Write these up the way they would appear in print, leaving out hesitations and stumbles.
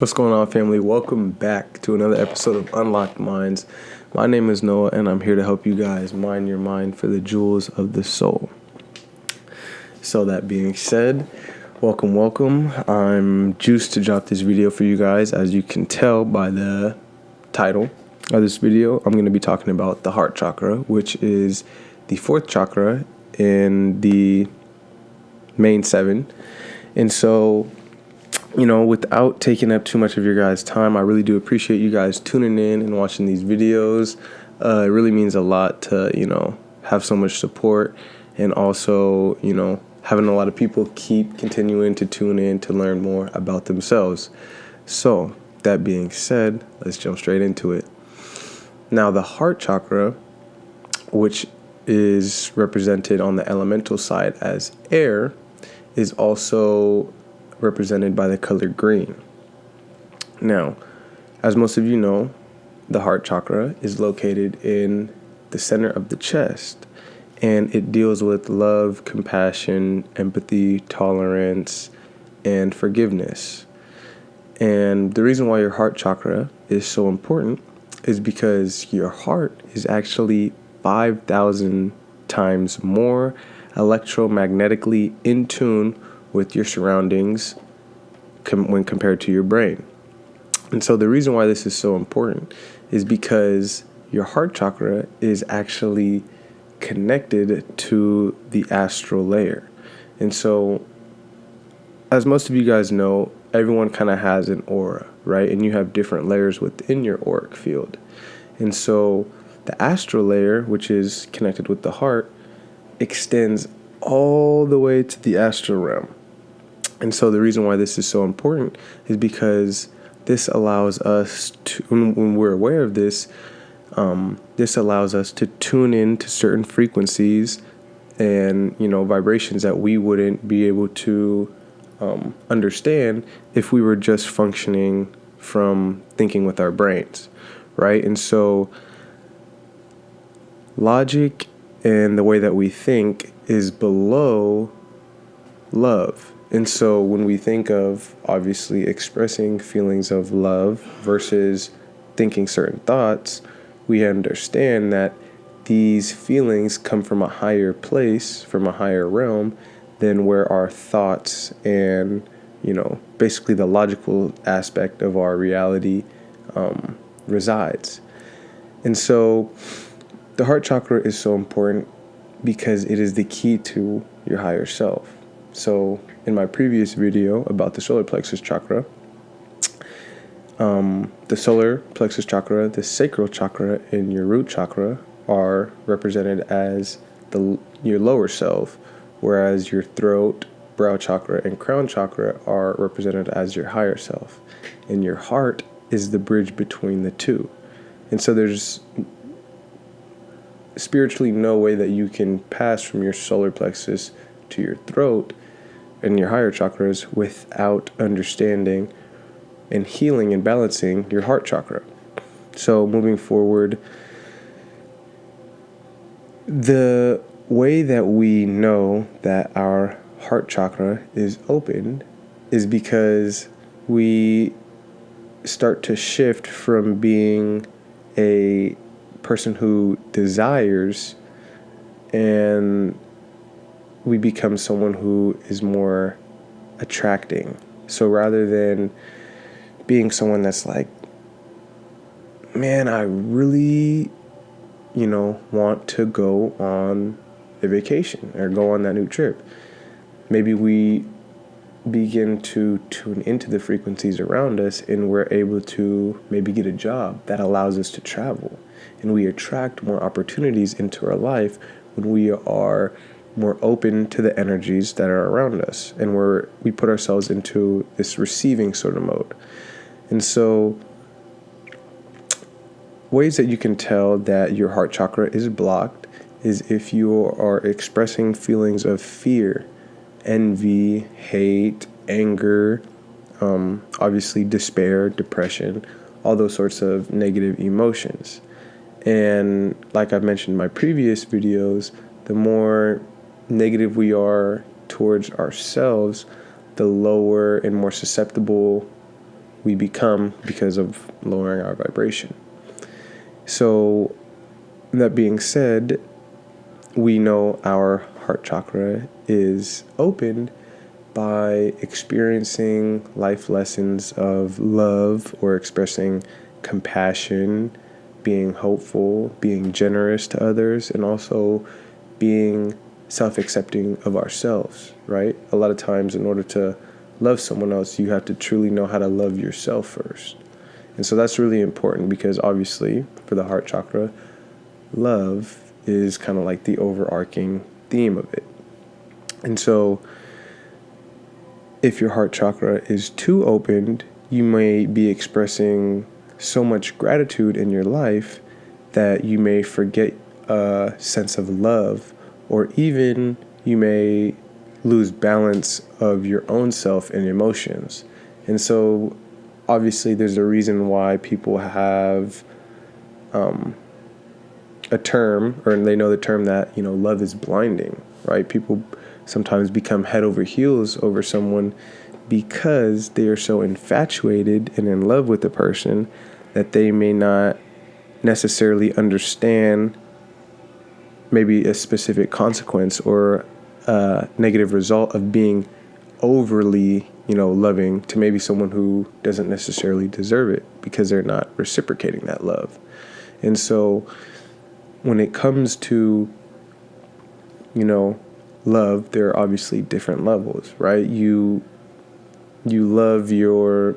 What's going on, family? Welcome back to another episode of Unlocked Minds. My name is Noah, and I'm here to help you guys mine your mind for the jewels of the soul. So that being said, welcome. I'm juiced to drop this video for you guys. As you can tell by the title of this video, I'm going to be talking about the heart chakra, which is the fourth chakra in the main seven. And so, without taking up too much of your guys' time, I really do appreciate you guys tuning in and watching these videos. It really means a lot to, have so much support, and also, having a lot of people keep continuing to tune in to learn more about themselves. So, that being said, let's jump straight into it. Now, the heart chakra, which is represented on the elemental side as air, is also represented by the color green. Now, as most of you know, the heart chakra is located in the center of the chest, and it deals with love, compassion, empathy, tolerance, and forgiveness. And the reason why your heart chakra is so important is because your heart is actually 5,000 times more electromagnetically in tune with your surroundings when compared to your brain. And so the reason why this is so important is because your heart chakra is actually connected to the astral layer. And so, as most of you guys know, everyone kind of has an aura, right? And you have different layers within your auric field. And so the astral layer, which is connected with the heart, extends all the way to the astral realm. And so the reason why this is so important is because this allows us to, when we're aware of this, this allows us to tune in to certain frequencies and, vibrations that we wouldn't be able to understand if we were just functioning from thinking with our brains, right? And so logic and the way that we think is below love. And so when we think of obviously expressing feelings of love versus thinking certain thoughts, we understand that these feelings come from a higher place, from a higher realm than where our thoughts and, basically the logical aspect of our reality resides. And so the heart chakra is so important because it is the key to your higher self. So in my previous video about the solar plexus chakra, the solar plexus chakra, the sacral chakra, and your root chakra are represented as your lower self, whereas your throat, brow chakra, and crown chakra are represented as your higher self. And your heart is the bridge between the two. And so there's spiritually no way that you can pass from your solar plexus to your throat and your higher chakras without understanding and healing and balancing your heart chakra. So moving forward, the way that we know that our heart chakra is open is because we start to shift from being a person who desires, and we become someone who is more attracting. So rather than being someone that's like, man, I really, want to go on a vacation or go on that new trip, maybe we begin to tune into the frequencies around us, and we're able to maybe get a job that allows us to travel, and we attract more opportunities into our life when we are more open to the energies that are around us, and we put ourselves into this receiving sort of mode. And so ways that you can tell that your heart chakra is blocked is if you are expressing feelings of fear, envy, hate, anger, obviously despair, depression, all those sorts of negative emotions. And like I've mentioned in my previous videos, the more negative we are towards ourselves, the lower and more susceptible we become because of lowering our vibration. So that being said, we know our heart chakra is opened by experiencing life lessons of love or expressing compassion, being hopeful, being generous to others, and also being self-accepting of ourselves, right? A lot of times in order to love someone else, you have to truly know how to love yourself first. And so that's really important because obviously for the heart chakra, love is kind of like the overarching theme of it. And so if your heart chakra is too opened, you may be expressing so much gratitude in your life that you may forget a sense of love, or even you may lose balance of your own self and emotions. And so obviously there's a reason why people have a term, or they know the term that, love is blinding, right? People sometimes become head over heels over someone because they are so infatuated and in love with the person that they may not necessarily understand maybe a specific consequence or a negative result of being overly, loving to maybe someone who doesn't necessarily deserve it because they're not reciprocating that love. And so when it comes to, love, there are obviously different levels, right? You love your,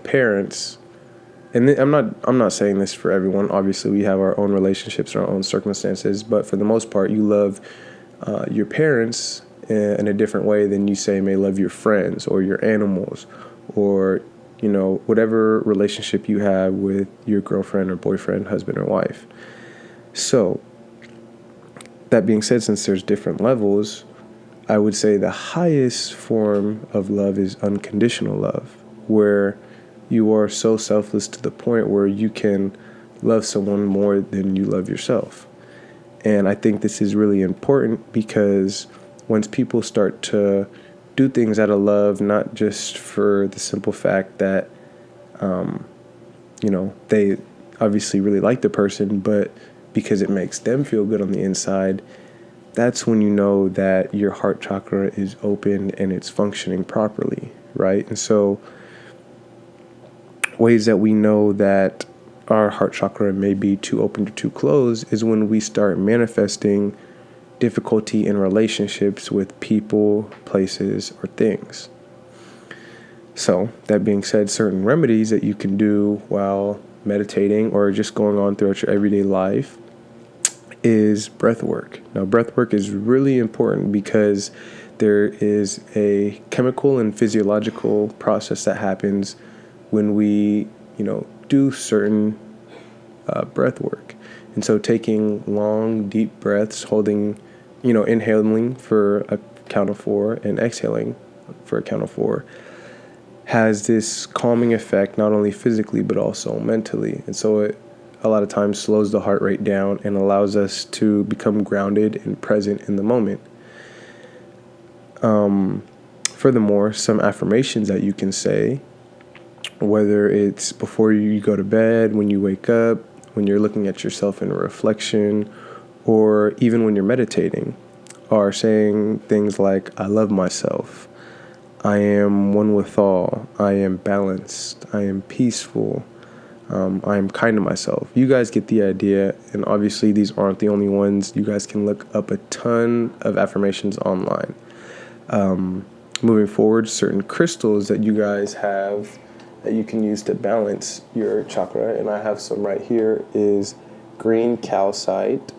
parents. And I'm not saying this for everyone. Obviously, we have our own relationships and our own circumstances. But for the most part, you love your parents in a different way than you may love your friends or your animals or, whatever relationship you have with your girlfriend or boyfriend, husband or wife. So that being said, since there's different levels, I would say the highest form of love is unconditional love, where you are so selfless to the point where you can love someone more than you love yourself. And I think this is really important because once people start to do things out of love, not just for the simple fact that, they obviously really like the person, but because it makes them feel good on the inside, that's when you know that your heart chakra is open and it's functioning properly, right? And so ways that we know that our heart chakra may be too open or too closed is when we start manifesting difficulty in relationships with people, places, or things. So that being said, certain remedies that you can do while meditating or just going on throughout your everyday life is breath work. Now, breath work is really important because there is a chemical and physiological process that happens when we, do certain breath work. And so taking long, deep breaths, holding, inhaling for a count of 4 and exhaling for a count of 4 has this calming effect, not only physically, but also mentally. And so it a lot of times slows the heart rate down and allows us to become grounded and present in the moment. Furthermore, some affirmations that you can say, whether it's before you go to bed, when you wake up, when you're looking at yourself in a reflection, or even when you're meditating, are saying things like, I love myself, I am one with all, I am balanced, I am peaceful, I am kind to myself. You guys get the idea, and obviously these aren't the only ones. You guys can look up a ton of affirmations online. Moving forward, certain crystals that you guys have that you can use to balance your chakra, and I have some right here, is green calcite,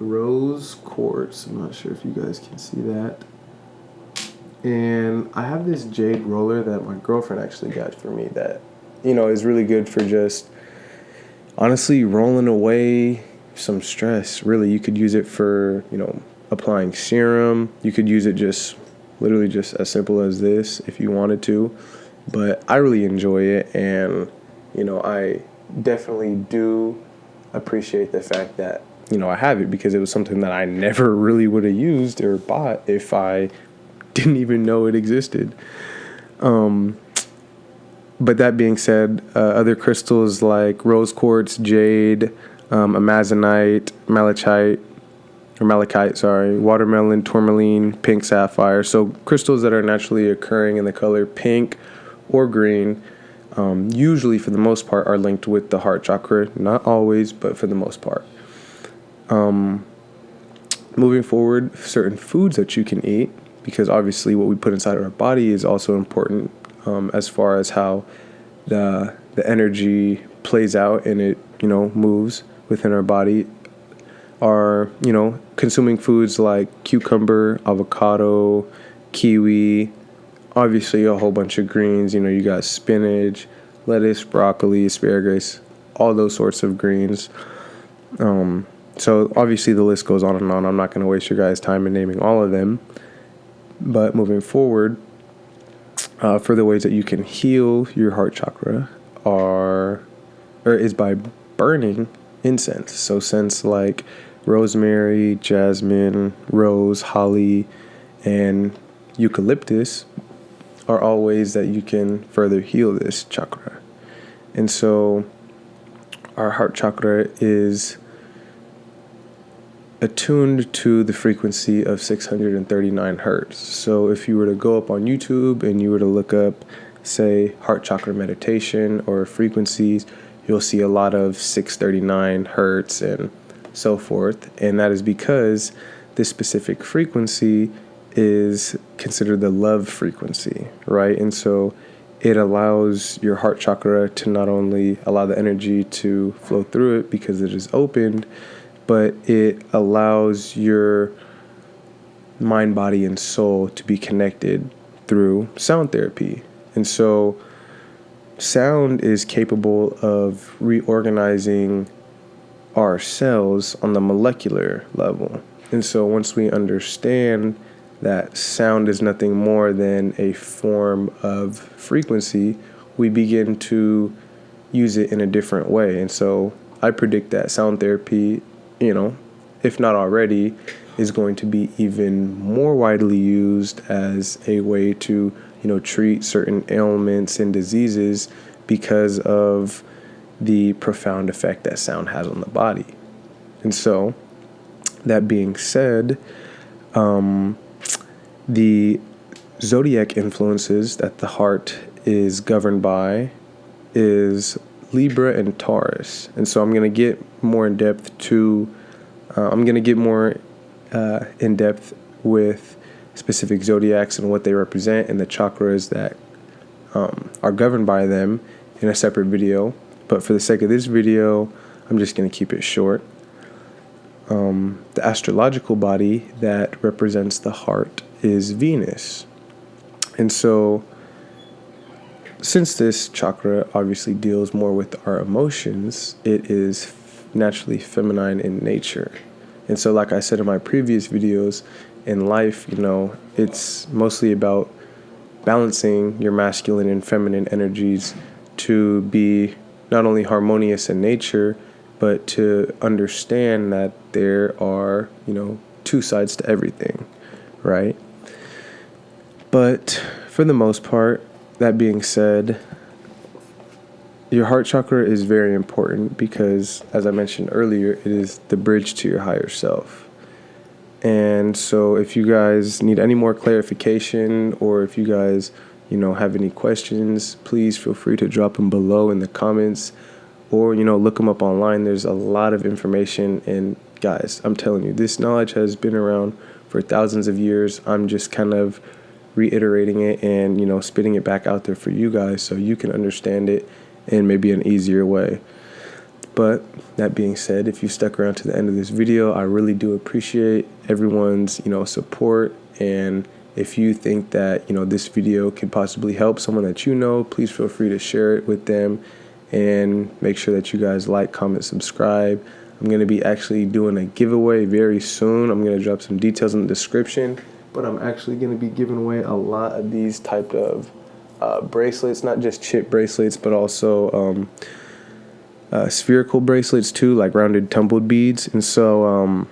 rose quartz, I'm not sure if you guys can see that, and I have this jade roller that my girlfriend actually got for me that, is really good for just honestly rolling away some stress. Really, you could use it for, applying serum. You could use it literally just as simple as this if you wanted to. But I really enjoy it, and, I definitely do appreciate the fact that, I have it, because it was something that I never really would have used or bought if I didn't even know it existed. But that being said, other crystals like rose quartz, jade, amazonite, malachite, watermelon, tourmaline, pink sapphire. So crystals that are naturally occurring in the color pink or green, usually for the most part are linked with the heart chakra. Not always, but for the most part. Moving forward, certain foods that you can eat, because obviously what we put inside of our body is also important, as far as how the energy plays out and it moves within our body, are consuming foods like cucumber, avocado, kiwi, obviously a whole bunch of greens. You got spinach, lettuce, broccoli, asparagus, all those sorts of greens. So obviously the list goes on and on. I'm not going to waste your guys' time in naming all of them. But moving forward, for the ways that you can heal your heart chakra is by burning incense. So scents like rosemary, jasmine, rose, holly, and eucalyptus are all ways that you can further heal this chakra. And so our heart chakra is attuned to the frequency of 639 hertz. So if you were to go up on YouTube and you were to look up, say, heart chakra meditation or frequencies, you'll see a lot of 639 hertz and so forth. And that is because this specific frequency is considered the love frequency, right? And so it allows your heart chakra to not only allow the energy to flow through it because it is opened, but it allows your mind, body, and soul to be connected through sound therapy. And so sound is capable of reorganizing our cells on the molecular level. And so once we understand that sound is nothing more than a form of frequency, we begin to use it in a different way. And so I predict that sound therapy, if not already, is going to be even more widely used as a way to, treat certain ailments and diseases because of the profound effect that sound has on the body. And so, that being said, the zodiac influences that the heart is governed by is Libra and Taurus. And so I'm going to get more in depth with specific zodiacs and what they represent and the chakras that are governed by them in a separate video. But for the sake of this video, I'm just going to keep it short. The astrological body that represents the heart is Venus. And so since this chakra obviously deals more with our emotions, it is naturally feminine in nature. And so like I said in my previous videos, in life, it's mostly about balancing your masculine and feminine energies to be not only harmonious in nature, but to understand that there are, two sides to everything, right? But for the most part, that being said, your heart chakra is very important because, as I mentioned earlier, it is the bridge to your higher self. And so if you guys need any more clarification, or if you guys, have any questions, please feel free to drop them below in the comments, or, look them up online. There's a lot of information. And guys, I'm telling you, this knowledge has been around for thousands of years. I'm just kind of reiterating it and, spitting it back out there for you guys so you can understand it in maybe an easier way. But that being said, if you stuck around to the end of this video, I really do appreciate everyone's, support. And if you think that, this video could possibly help someone that please feel free to share it with them and make sure that you guys like, comment, subscribe. I'm going to be actually doing a giveaway very soon. I'm going to drop some details in the description, but I'm actually going to be giving away a lot of these type of bracelets, not just chip bracelets, but also spherical bracelets too, like rounded tumbled beads. And so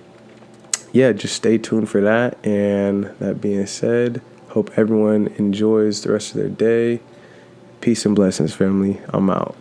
just stay tuned for that. And that being said, Hope everyone enjoys the rest of their day. Peace and blessings, family. I'm out.